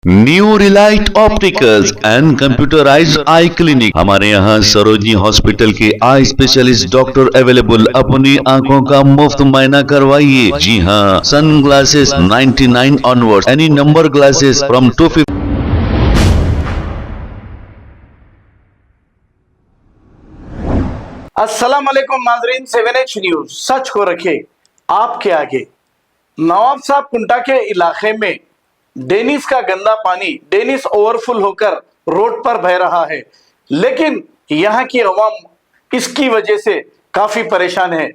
New Relight opticals and computerised I clinic. हमारे यहाँ Sarojini hospital के आई स्पेशलिस्ट डॉक्टर अवेलेबल। अपनी आंखों का मुफ्त मुआयना करवाइए। जी हाँ, sun glasses 99 onward, any number glasses from 250। अस्सलाम वालेकुम नाजरीन, 7H न्यूज सच को रखे आपके आगे। नवाब साहब कुंटा के इलाके में डेनिस का गंदा पानी डेनिस ओवरफुल होकर रोड पर बह रहा है, लेकिन यहाँ की अवाम इसकी वजह से काफी परेशान है।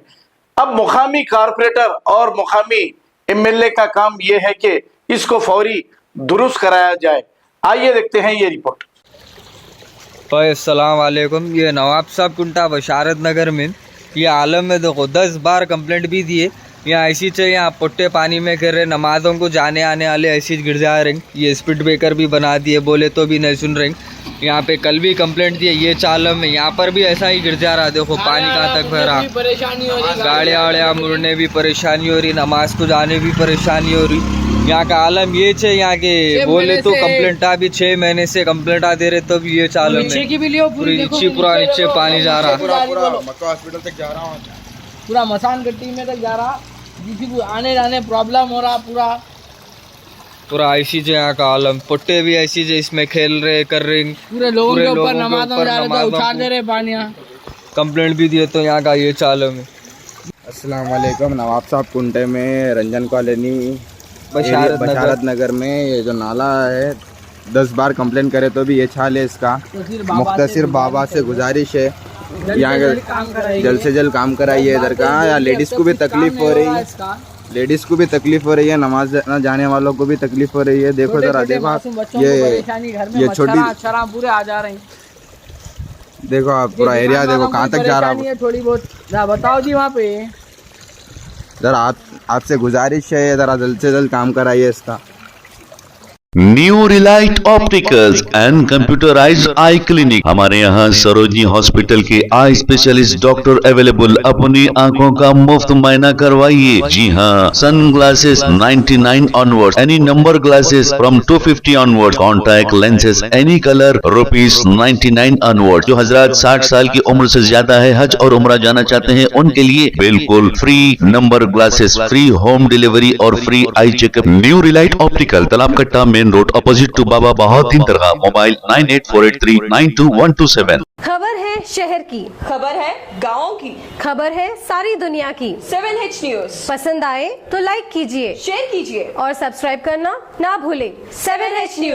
अब मुकामी कारपोरेटर और मुकामी एमएलए का काम यह है कि इसको फौरी दुरुस्त कराया जाए। आइए देखते हैं ये रिपोर्ट। अस्सलाम वालेकुम। ये नवाब साहब कुंटा बशारत नगर में ये आलम में देखो 10 बार कंप्लेंट भी दिए। यहाँ ऐसी चाहिए, यहाँ पुट्टे पानी में गिर रहे, नमाज़ों को जाने आने वाले ऐसी गिर जा रहे। ये स्पीड ब्रेकर भी बना दिए, बोले तो भी नहीं सुन रहे। यहाँ पे कल भी कंप्लेंट दिए, ये चालम में यहाँ पर भी ऐसा ही गिर जा रहा। देखो पानी कहाँ तक भरा, गाड़ियाँ वाड़ियाँ मुड़ने भी परेशानी हो रही, नमाज को जाने भी परेशानी हो रही। यहाँ का आलम ये छे, यहाँ के बोले तो कंप्लेंटा भी 6 महीने से कंप्लेंटा दे रहे, तो भी ये चालम में पूरी नीचे पानी जा रहा। हॉस्पिटल तक जा रहा हूँ, पूरा मसान गट्टी में तक जा रहा, जिसकी आने जाने प्रॉब्लम हो रहा। पूरा ऐसी जो यहाँ का आलम, पुट्टे भी ऐसी जो इसमें खेल रहे कर रहे, पूरे लोगों के ऊपर नमाज़ों जा रहे थे, उछाल दे रहे पानी। कंप्लेंट भी दिए तो यहाँ का ये चालम है। अस्सलाम वालेकुम। नवाब साहब कुंटे में रंजन कॉलोनी बशारत नगर में ये जो नाला है 10 बार कंप्लेन करे तो भी ये छाल है। इसका मुख्तसिर बाबा से गुजारिश है, यहाँ जल्द से जल्द काम कराइए इधर का। या लेडीज़ को भी तकलीफ हो रही है, लेडीज़ को भी तकलीफ हो रही है, नमाज जाने वालों को भी तकलीफ हो रही है। देखो जरा, देखो ये छोटी पूरे आ जा रहे हैं। देखो आप पूरा एरिया देखो कहाँ तक जा रहा है। थोड़ी बहुत बताओ जी वहाँ पे। जरा आपसे गुजारिश है, जरा जल्द से जल्द काम कराइए इसका। New Relight opticals and computerised I clinic. हमारे यहाँ सरोजनी हॉस्पिटल के आई स्पेशलिस्ट डॉक्टर अवेलेबल। अपनी आंखों का मुफ्त मुआयना करवाइए। जी हाँ, sun glasses 99 onward, any number glasses from 250 onward, contact lenses any colour ₹99 onward. जो हजरात 60 साल की उम्र से ज्यादा है, हज और उम्रा जाना चाहते हैं, उनके लिए बिल्कुल free number glasses, free home delivery और free eye checkup. New relight optical, Talab Katta, main road, opposite to Baba Bahauddin दरगाह। मोबाइल 9848392127। खबर है शहर की, खबर है गाँव की, खबर है सारी दुनिया की। 7H न्यूज पसंद आए तो लाइक कीजिए, शेयर कीजिए और सब्सक्राइब करना ना भूले। 7H news.